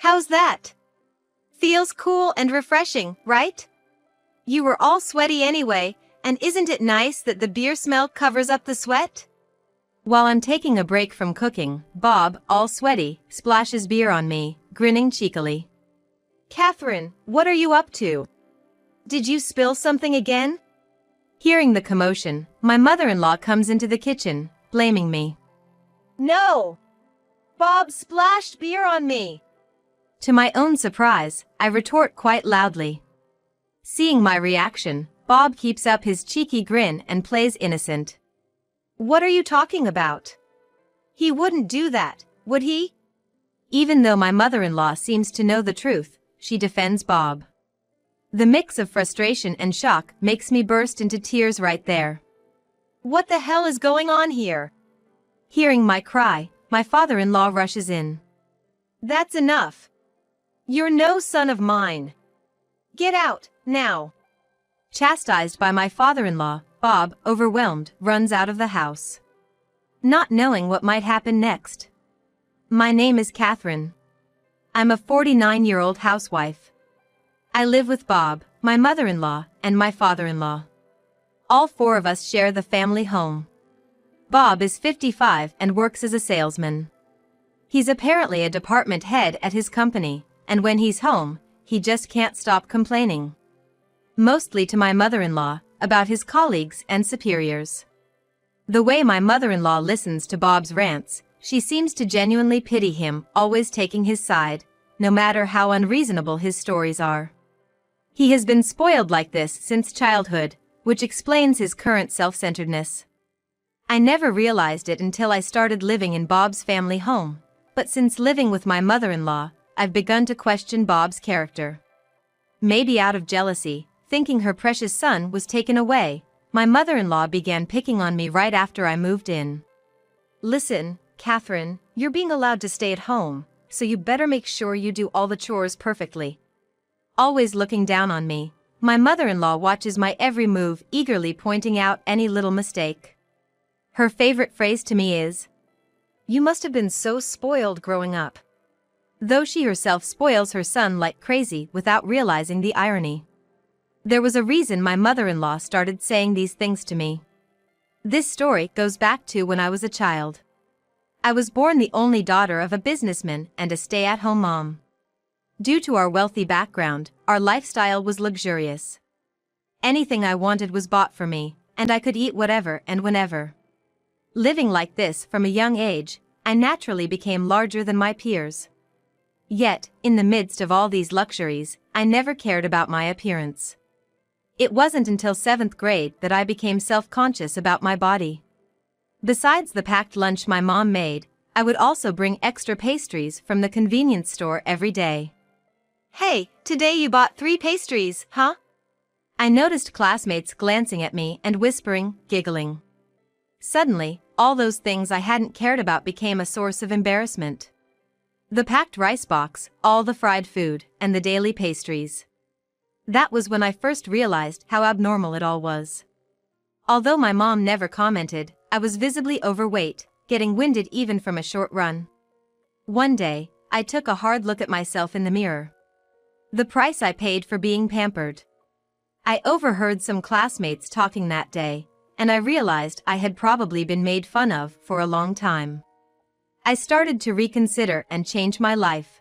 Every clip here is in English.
How's that? Feels cool and refreshing, right? You were all sweaty anyway, and isn't it nice that the beer smell covers up the sweat? While I'm taking a break from cooking, Bob, all sweaty, splashes beer on me, grinning cheekily. Catherine, what are you up to? Did you spill something again? Hearing the commotion, my mother-in-law comes into the kitchen, blaming me. No! Bob splashed beer on me! To my own surprise, I retort quite loudly. Seeing my reaction, Bob keeps up his cheeky grin and plays innocent. What are you talking about? He wouldn't do that, would he? Even though my mother-in-law seems to know the truth, she defends Bob. The mix of frustration and shock makes me burst into tears right there. What the hell is going on here? Hearing my cry, my father-in-law rushes in. That's enough. You're no son of mine. Get out, now. Chastised by my father-in-law, Bob, overwhelmed, runs out of the house. Not knowing what might happen next. My name is Catherine. I'm a 49-year-old housewife. I live with Bob, my mother-in-law, and my father-in-law. All four of us share the family home. Bob is 55 and works as a salesman. He's apparently a department head at his company, and when he's home, he just can't stop complaining. Mostly to my mother-in-law, about his colleagues and superiors. The way my mother-in-law listens to Bob's rants, she seems to genuinely pity him, always taking his side, no matter how unreasonable his stories are. He has been spoiled like this since childhood, which explains his current self-centeredness. I never realized it until I started living in Bob's family home, but since living with my mother-in-law, I've begun to question Bob's character. Maybe out of jealousy, thinking her precious son was taken away, my mother-in-law began picking on me right after I moved in. Listen, Catherine, you're being allowed to stay at home, so you better make sure you do all the chores perfectly. Always looking down on me, my mother-in-law watches my every move, eagerly pointing out any little mistake. Her favorite phrase to me is, "You must have been so spoiled growing up." Though she herself spoils her son like crazy without realizing the irony. There was a reason my mother-in-law started saying these things to me. This story goes back to when I was a child. I was born the only daughter of a businessman and a stay-at-home mom. Due to our wealthy background, our lifestyle was luxurious. Anything I wanted was bought for me, and I could eat whatever and whenever. Living like this from a young age, I naturally became larger than my peers. Yet, in the midst of all these luxuries, I never cared about my appearance. It wasn't until 7th grade that I became self-conscious about my body. Besides the packed lunch my mom made, I would also bring extra pastries from the convenience store every day. Hey, today you bought 3 pastries, huh? I noticed classmates glancing at me and whispering, giggling. Suddenly, all those things I hadn't cared about became a source of embarrassment. The packed rice box, all the fried food, and the daily pastries. That was when I first realized how abnormal it all was. Although my mom never commented, I was visibly overweight, getting winded even from a short run. One day, I took a hard look at myself in the mirror. The price I paid for being pampered. I overheard some classmates talking that day, and I realized I had probably been made fun of for a long time. I started to reconsider and change my life.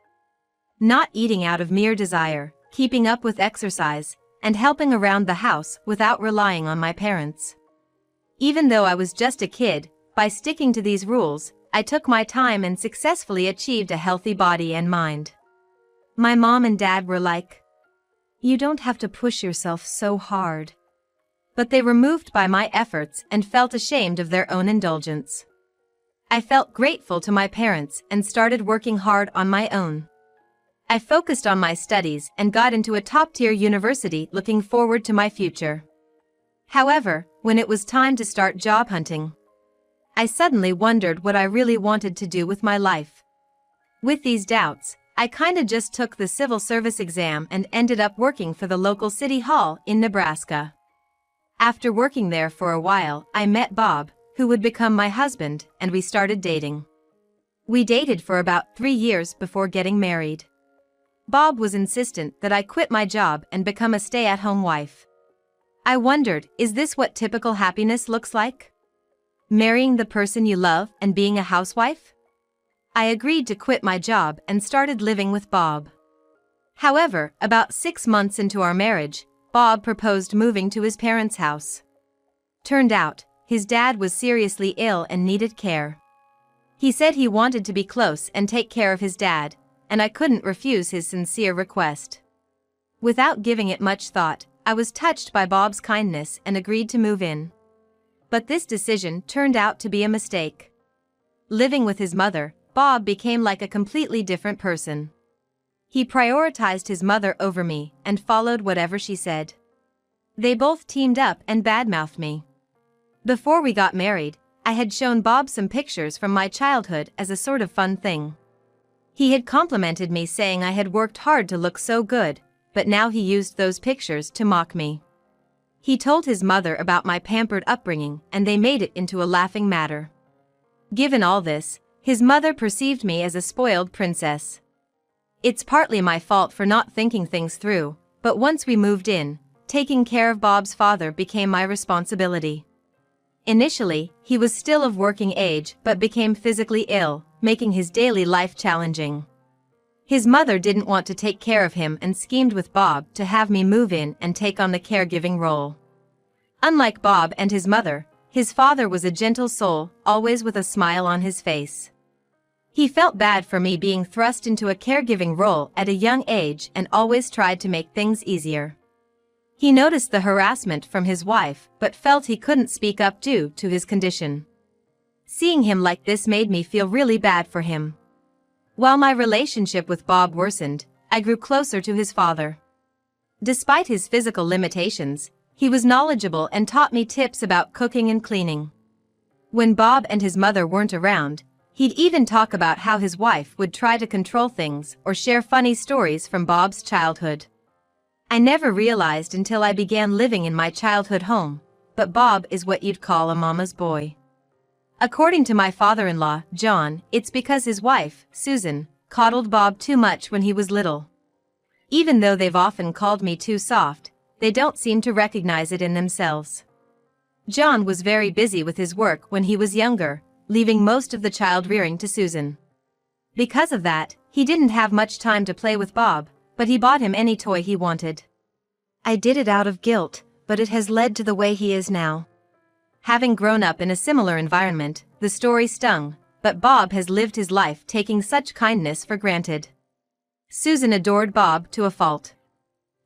Not eating out of mere desire, keeping up with exercise, and helping around the house without relying on my parents. Even though I was just a kid, by sticking to these rules, I took my time and successfully achieved a healthy body and mind. My mom and dad were like, "You don't have to push yourself so hard." But they were moved by my efforts and felt ashamed of their own indulgence. I felt grateful to my parents and started working hard on my own. I focused on my studies and got into a top-tier university, looking forward to my future. However, when it was time to start job hunting, I suddenly wondered what I really wanted to do with my life. With these doubts, I kinda just took the civil service exam and ended up working for the local city hall in Nebraska. After working there for a while, I met Bob, who would become my husband, and we started dating. We dated for about 3 years before getting married. Bob was insistent that I quit my job and become a stay-at-home wife. I wondered, is this what typical happiness looks like? Marrying the person you love and being a housewife? I agreed to quit my job and started living with Bob. However, about 6 months into our marriage, Bob proposed moving to his parents' house. Turned out, his dad was seriously ill and needed care. He said he wanted to be close and take care of his dad, and I couldn't refuse his sincere request. Without giving it much thought, I was touched by Bob's kindness and agreed to move in. But this decision turned out to be a mistake. Living with his mother, Bob became like a completely different person. He prioritized his mother over me and followed whatever she said. They both teamed up and badmouthed me. Before we got married, I had shown Bob some pictures from my childhood as a sort of fun thing. He had complimented me saying I had worked hard to look so good, but now he used those pictures to mock me. He told his mother about my pampered upbringing and they made it into a laughing matter. Given all this, his mother perceived me as a spoiled princess. It's partly my fault for not thinking things through, but once we moved in, taking care of Bob's father became my responsibility. Initially, he was still of working age but became physically ill, making his daily life challenging. His mother didn't want to take care of him and schemed with Bob to have me move in and take on the caregiving role. Unlike Bob and his mother, his father was a gentle soul, always with a smile on his face. He felt bad for me being thrust into a caregiving role at a young age and always tried to make things easier. He noticed the harassment from his wife but felt he couldn't speak up due to his condition. Seeing him like this made me feel really bad for him. While my relationship with Bob worsened, I grew closer to his father. Despite his physical limitations, he was knowledgeable and taught me tips about cooking and cleaning. When Bob and his mother weren't around, he'd even talk about how his wife would try to control things or share funny stories from Bob's childhood. I never realized until I began living in my childhood home, but Bob is what you'd call a mama's boy. According to my father-in-law, John, it's because his wife, Susan, coddled Bob too much when he was little. Even though they've often called me too soft, they don't seem to recognize it in themselves. John was very busy with his work when he was younger, leaving most of the child-rearing to Susan. Because of that, he didn't have much time to play with Bob, but he bought him any toy he wanted. I did it out of guilt, but it has led to the way he is now. Having grown up in a similar environment, the story stung, but Bob has lived his life taking such kindness for granted. Susan adored Bob to a fault.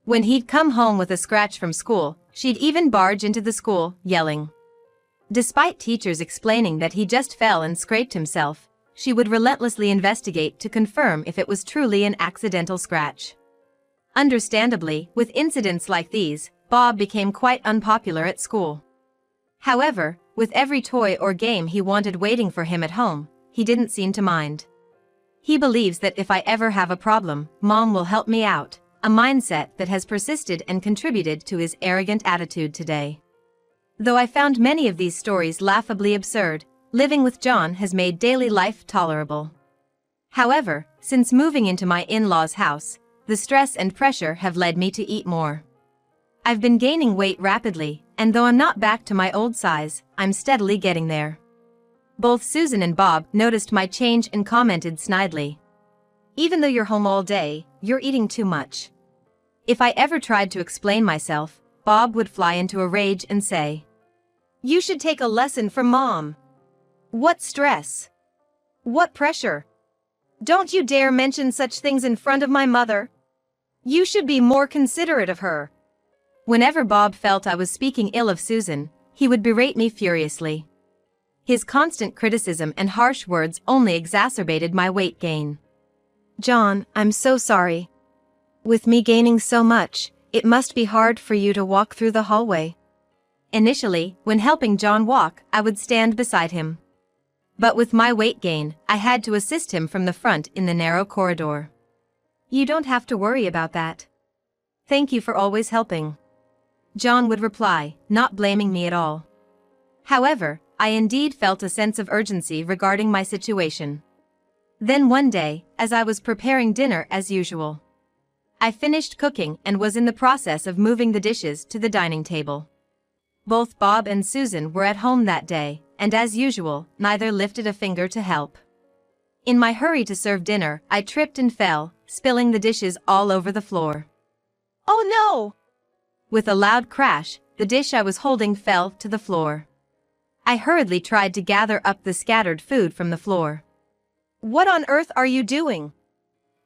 When he'd come home with a scratch from school, she'd even barge into the school, yelling. Despite teachers explaining that he just fell and scraped himself, she would relentlessly investigate to confirm if it was truly an accidental scratch. Understandably, with incidents like these, Bob became quite unpopular at school. However, with every toy or game he wanted waiting for him at home, he didn't seem to mind. He believes that if I ever have a problem, Mom will help me out, a mindset that has persisted and contributed to his arrogant attitude today. Though I found many of these stories laughably absurd, living with John has made daily life tolerable. However, since moving into my in-laws' house, the stress and pressure have led me to eat more. I've been gaining weight rapidly, and though I'm not back to my old size, I'm steadily getting there. Both Susan and Bob noticed my change and commented snidely. Even though you're home all day, you're eating too much. If I ever tried to explain myself, Bob would fly into a rage and say, "You should take a lesson from Mom. What stress? What pressure? Don't you dare mention such things in front of my mother. You should be more considerate of her." Whenever Bob felt I was speaking ill of Susan, he would berate me furiously. His constant criticism and harsh words only exacerbated my weight gain. "John, I'm so sorry. With me gaining so much, it must be hard for you to walk through the hallway." Initially, when helping John walk, I would stand beside him. But with my weight gain, I had to assist him from the front in the narrow corridor. "You don't have to worry about that. Thank you for always helping," John would reply, not blaming me at all. However, I indeed felt a sense of urgency regarding my situation. Then one day, as I was preparing dinner as usual, I finished cooking and was in the process of moving the dishes to the dining table. Both Bob and Susan were at home that day, and as usual, neither lifted a finger to help. In my hurry to serve dinner, I tripped and fell, spilling the dishes all over the floor. "Oh no!" With a loud crash, the dish I was holding fell to the floor. I hurriedly tried to gather up the scattered food from the floor. "What on earth are you doing?"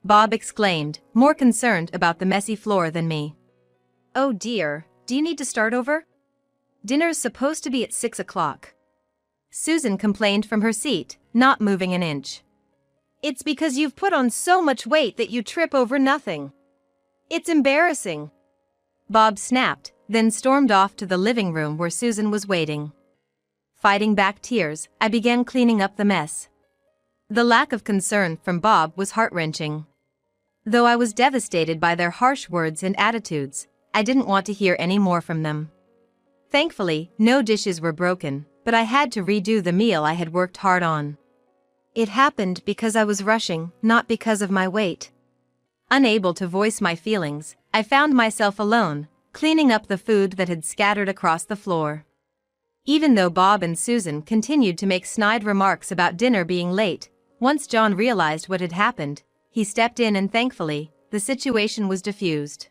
Bob exclaimed, more concerned about the messy floor than me. "Oh dear, do you need to start over? Dinner's supposed to be at 6 o'clock. Susan complained from her seat, not moving an inch. "It's because you've put on so much weight that you trip over nothing. It's embarrassing," Bob snapped, then stormed off to the living room where Susan was waiting. Fighting back tears, I began cleaning up the mess. The lack of concern from Bob was heart-wrenching. Though I was devastated by their harsh words and attitudes, I didn't want to hear any more from them. Thankfully, no dishes were broken, but I had to redo the meal I had worked hard on. It happened because I was rushing, not because of my weight. Unable to voice my feelings, I found myself alone, cleaning up the food that had scattered across the floor. Even though Bob and Susan continued to make snide remarks about dinner being late, once John realized what had happened, he stepped in and thankfully, the situation was diffused.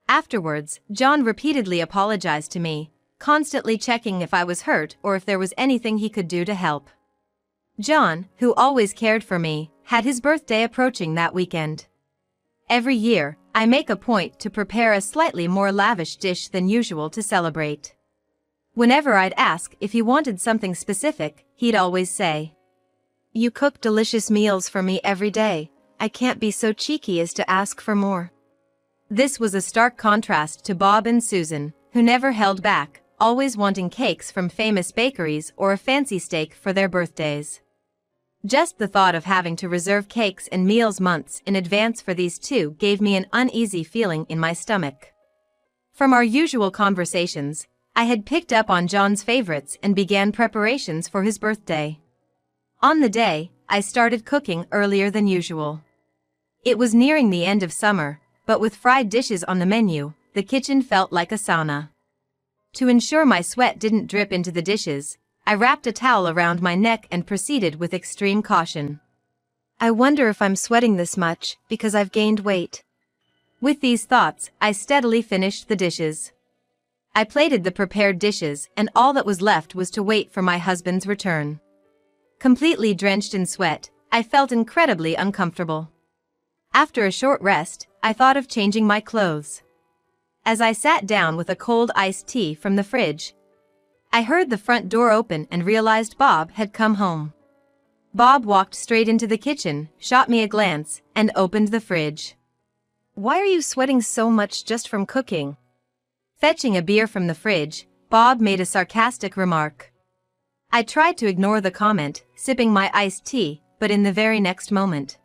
Afterwards, John repeatedly apologized to me, constantly checking if I was hurt or if there was anything he could do to help. John, who always cared for me, had his birthday approaching that weekend. Every year, I make a point to prepare a slightly more lavish dish than usual to celebrate. Whenever I'd ask if he wanted something specific, he'd always say, "You cook delicious meals for me every day. I can't be so cheeky as to ask for more." This was a stark contrast to Bob and Susan, who never held back, always wanting cakes from famous bakeries or a fancy steak for their birthdays. Just the thought of having to reserve cakes and meals months in advance for these two gave me an uneasy feeling in my stomach. From our usual conversations, I had picked up on John's favorites and began preparations for his birthday. On the day, I started cooking earlier than usual. It was nearing the end of summer, but with fried dishes on the menu, the kitchen felt like a sauna. To ensure my sweat didn't drip into the dishes, I wrapped a towel around my neck and proceeded with extreme caution. I wonder if I'm sweating this much because I've gained weight. With these thoughts, I steadily finished the dishes. I plated the prepared dishes, and all that was left was to wait for my husband's return. Completely drenched in sweat, I felt incredibly uncomfortable. After a short rest, I thought of changing my clothes. As I sat down with a cold iced tea from the fridge, I heard the front door open and realized Bob had come home. Bob walked straight into the kitchen, shot me a glance, and opened the fridge. "Why are you sweating so much just from cooking?" Fetching a beer from the fridge, Bob made a sarcastic remark. I tried to ignore the comment, sipping my iced tea, but in the very next moment,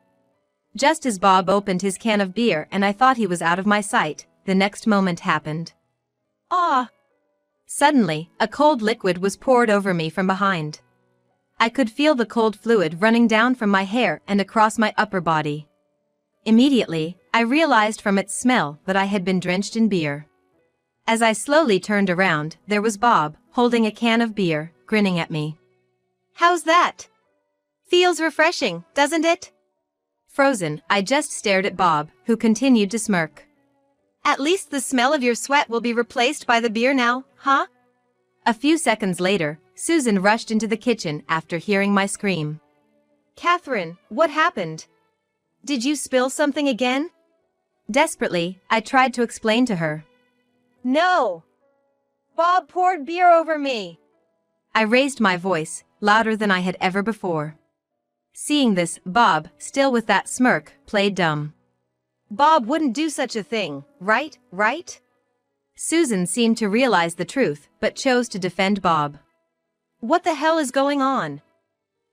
just as Bob opened his can of beer and I thought he was out of my sight, the next moment happened. Ah! Suddenly, a cold liquid was poured over me from behind. I could feel the cold fluid running down from my hair and across my upper body. Immediately, I realized from its smell that I had been drenched in beer. As I slowly turned around, there was Bob, holding a can of beer, grinning at me. "How's that? Feels refreshing, doesn't it?" Frozen, I just stared at Bob, who continued to smirk. "At least the smell of your sweat will be replaced by the beer now, huh?" A few seconds later, Susan rushed into the kitchen after hearing my scream. "Catherine, what happened? Did you spill something again?" Desperately, I tried to explain to her. "No! Bob poured beer over me!" I raised my voice, louder than I had ever before. Seeing this, Bob, still with that smirk, played dumb. "Bob wouldn't do such a thing, right? Susan seemed to realize the truth, but chose to defend Bob. "What the hell is going on?"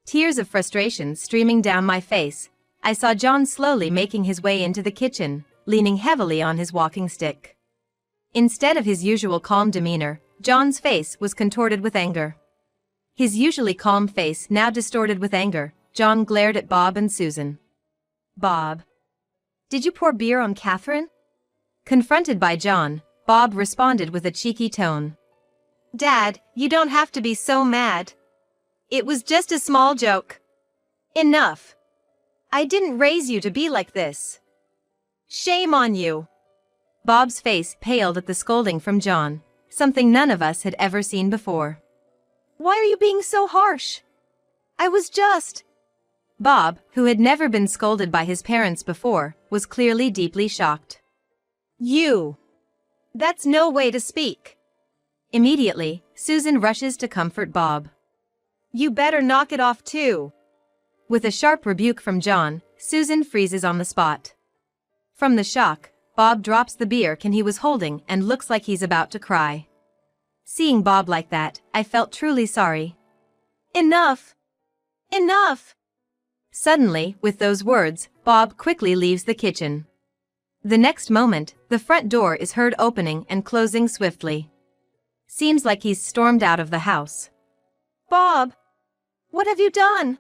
Tears of frustration streaming down my face, I saw John slowly making his way into the kitchen, leaning heavily on his walking stick. Instead of his usual calm demeanor, John's face was contorted with anger. His usually calm face now distorted with anger, John glared at Bob and Susan. "Bob, Did you pour beer on Catherine? Confronted by John, Bob responded with a cheeky tone. Dad, you don't have to be so mad. It was just a small joke. Enough. I didn't raise you to be like this. Shame on you. Bob's face paled at the scolding from John, something none of us had ever seen before. Why are you being so harsh? I was just... Bob, who had never been scolded by his parents before, was clearly deeply shocked. You. That's no way to speak. Immediately, Susan rushes to comfort Bob. You better knock it off too. With a sharp rebuke from John, Susan freezes on the spot. From the shock, Bob drops the beer can he was holding and looks like he's about to cry. Seeing Bob like that, I felt truly sorry. Enough! Enough! Suddenly, with those words, Bob quickly leaves the kitchen. The next moment, the front door is heard opening and closing swiftly. Seems like he's stormed out of the house. Bob! What have you done?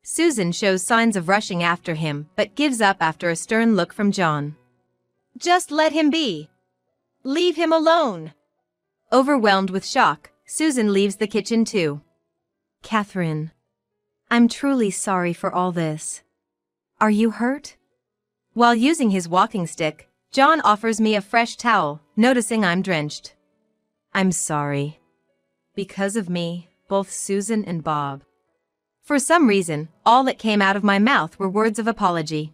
Susan shows signs of rushing after him but gives up after a stern look from John. Just let him be. Leave him alone. Overwhelmed with shock, Susan leaves the kitchen too. Catherine. I'm truly sorry for all this. Are you hurt? While using his walking stick, John offers me a fresh towel, noticing I'm drenched. I'm sorry. Because of me, both Susan and Bob. For some reason, all that came out of my mouth were words of apology.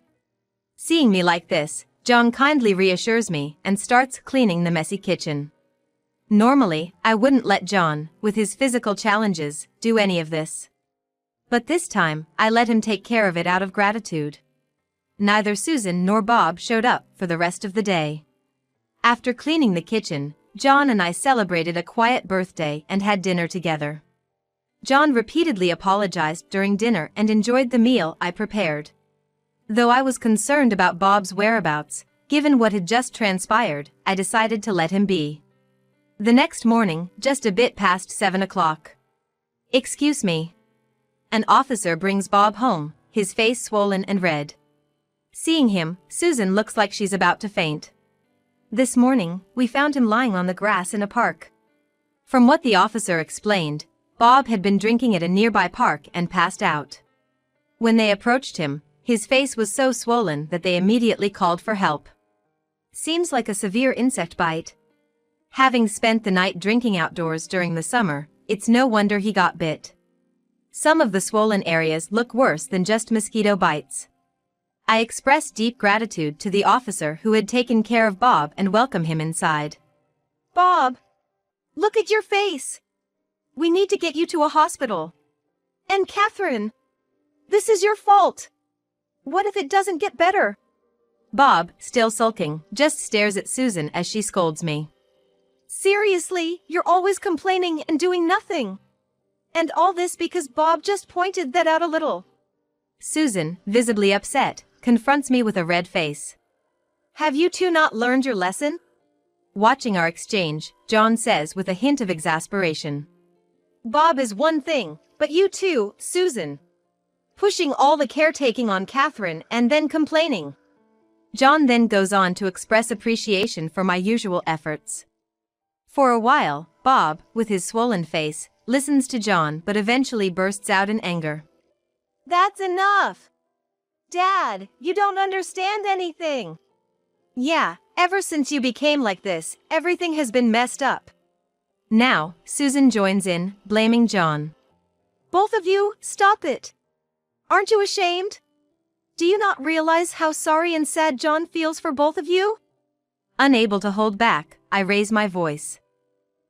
Seeing me like this, John kindly reassures me and starts cleaning the messy kitchen. Normally, I wouldn't let John, with his physical challenges, do any of this. But this time, I let him take care of it out of gratitude. Neither Susan nor Bob showed up for the rest of the day. After cleaning the kitchen, John and I celebrated a quiet birthday and had dinner together. John repeatedly apologized during dinner and enjoyed the meal I prepared. Though I was concerned about Bob's whereabouts, given what had just transpired, I decided to let him be. The next morning, just a bit past 7 o'clock. Excuse me. An officer brings Bob home, his face swollen and red. Seeing him, Susan looks like she's about to faint. This morning, we found him lying on the grass in a park. From what the officer explained, Bob had been drinking at a nearby park and passed out. When they approached him, his face was so swollen that they immediately called for help. Seems like a severe insect bite. Having spent the night drinking outdoors during the summer, it's no wonder he got bit. Some of the swollen areas look worse than just mosquito bites. I expressed deep gratitude to the officer who had taken care of Bob and welcomed him inside. Bob! Look at your face! We need to get you to a hospital. And Catherine! This is your fault! What if it doesn't get better? Bob, still sulking, just stares at Susan as she scolds me. Seriously, you're always complaining and doing nothing. And all this because Bob just pointed that out a little. Susan, visibly upset, confronts me with a red face. Have you two not learned your lesson? Watching our exchange, John says with a hint of exasperation. Bob is one thing, but you too, Susan. Pushing all the caretaking on Catherine and then complaining. John then goes on to express appreciation for my usual efforts. For a while, Bob, with his swollen face, listens to John but eventually bursts out in anger. That's enough! Dad, you don't understand anything! Yeah, ever since you became like this, everything has been messed up. Now, Susan joins in, blaming John. Both of you, stop it! Aren't you ashamed? Do you not realize how sorry and sad John feels for both of you? Unable to hold back, I raise my voice.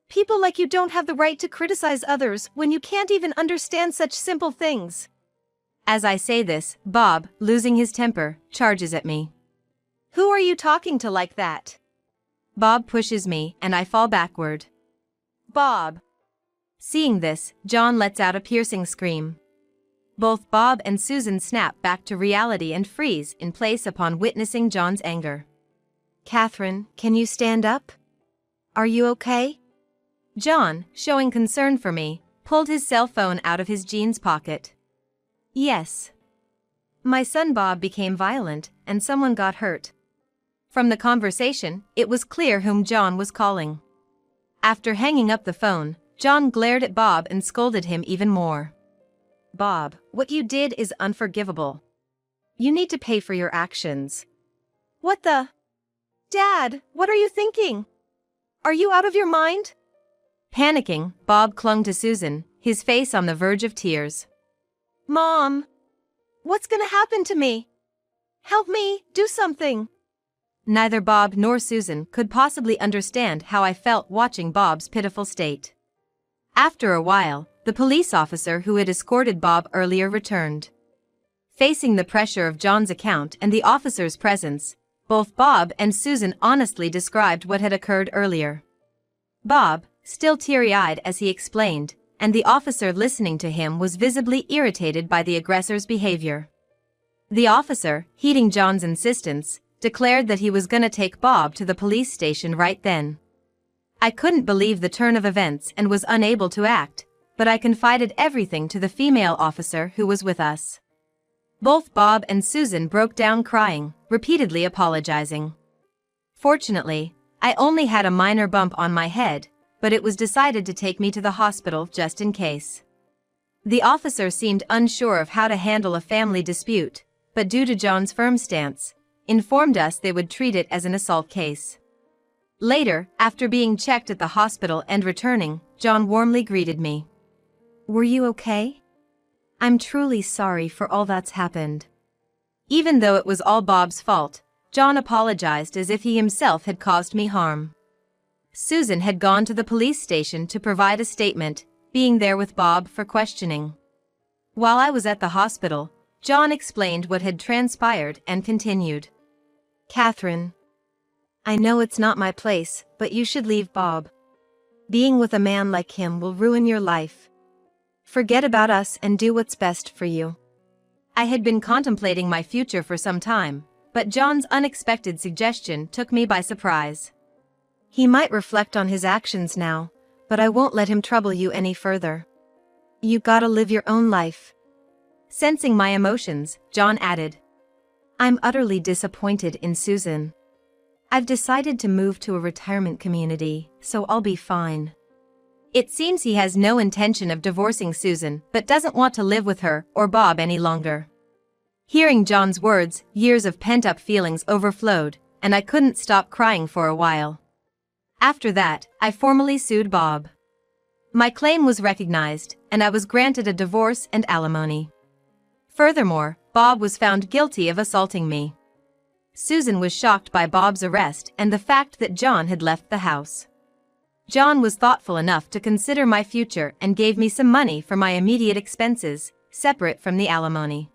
People like you don't have the right to criticize others when you can't even understand such simple things. As I say this, Bob, losing his temper, charges at me. Who are you talking to like that? Bob pushes me and I fall backward. Bob! Seeing this, John lets out a piercing scream. Both Bob and Susan snap back to reality and freeze in place upon witnessing John's anger. Catherine, can you stand up? Are you okay? John, showing concern for me, pulled his cell phone out of his jeans pocket. Yes. My son Bob became violent, and someone got hurt. From the conversation, it was clear whom John was calling. After hanging up the phone, John glared at Bob and scolded him even more. Bob, what you did is unforgivable. You need to pay for your actions. What the? Dad, what are you thinking? Are you out of your mind? Panicking, Bob clung to Susan, his face on the verge of tears. Mom! What's gonna happen to me? Help me, do something. Neither Bob nor Susan could possibly understand how I felt watching Bob's pitiful state. After a while, the police officer who had escorted Bob earlier returned. Facing the pressure of John's account and the officer's presence, both Bob and Susan honestly described what had occurred earlier. Bob, still teary-eyed as he explained, and the officer listening to him was visibly irritated by the aggressor's behavior. The officer, heeding John's insistence, declared that he was gonna take Bob to the police station right then. I couldn't believe the turn of events and was unable to act, but I confided everything to the female officer who was with us. Both Bob and Susan broke down crying, repeatedly apologizing. Fortunately, I only had a minor bump on my head, but it was decided to take me to the hospital just in case. The officer seemed unsure of how to handle a family dispute, but due to John's firm stance, informed us they would treat it as an assault case. Later, after being checked at the hospital and returning, John warmly greeted me. Were you okay? I'm truly sorry for all that's happened. Even though it was all Bob's fault, John apologized as if he himself had caused me harm. Susan had gone to the police station to provide a statement, being there with Bob for questioning. While I was at the hospital, John explained what had transpired and continued. Catherine, I know it's not my place, but you should leave Bob. Being with a man like him will ruin your life. Forget about us and do what's best for you. I had been contemplating my future for some time, but John's unexpected suggestion took me by surprise. He might reflect on his actions now, but I won't let him trouble you any further. You gotta live your own life. Sensing my emotions, John added, I'm utterly disappointed in Susan. I've decided to move to a retirement community, so I'll be fine. It seems he has no intention of divorcing Susan, but doesn't want to live with her or Bob any longer. Hearing John's words, years of pent-up feelings overflowed, and I couldn't stop crying for a while. After that, I formally sued Bob. My claim was recognized, and I was granted a divorce and alimony. Furthermore, Bob was found guilty of assaulting me. Susan was shocked by Bob's arrest and the fact that John had left the house. John was thoughtful enough to consider my future and gave me some money for my immediate expenses, separate from the alimony.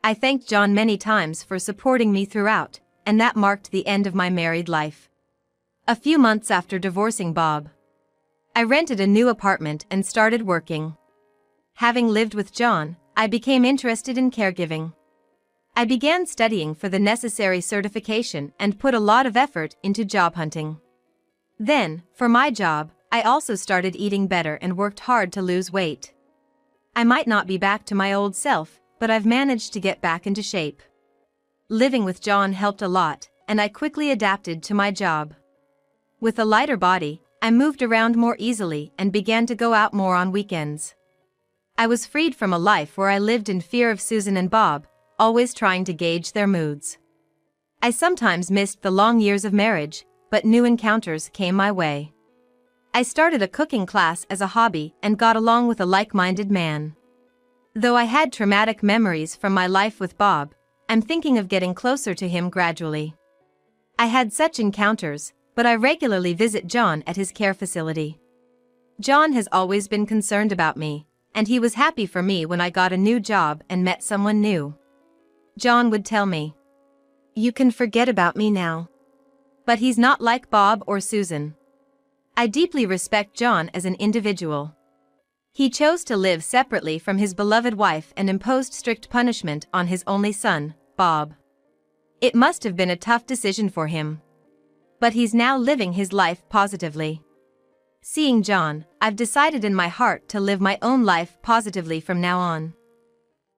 I thanked John many times for supporting me throughout, and that marked the end of my married life. A few months after divorcing Bob, I rented a new apartment and started working. Having lived with John, I became interested in caregiving. I began studying for the necessary certification and put a lot of effort into job hunting. Then, for my job, I also started eating better and worked hard to lose weight. I might not be back to my old self, but I've managed to get back into shape. Living with John helped a lot, and I quickly adapted to my job. With a lighter body, I moved around more easily and began to go out more on weekends. I was freed from a life where I lived in fear of Susan and Bob, always trying to gauge their moods. I sometimes missed the long years of marriage, but new encounters came my way. I started a cooking class as a hobby and got along with a like-minded man. Though I had traumatic memories from my life with Bob, I'm thinking of getting closer to him gradually. I had such encounters, but I regularly visit John at his care facility. John has always been concerned about me, and he was happy for me when I got a new job and met someone new. John would tell me, "You can forget about me now." But he's not like Bob or Susan. I deeply respect John as an individual. He chose to live separately from his beloved wife and imposed strict punishment on his only son, Bob. It must have been a tough decision for him. But he's now living his life positively. Seeing John, I've decided in my heart to live my own life positively from now on.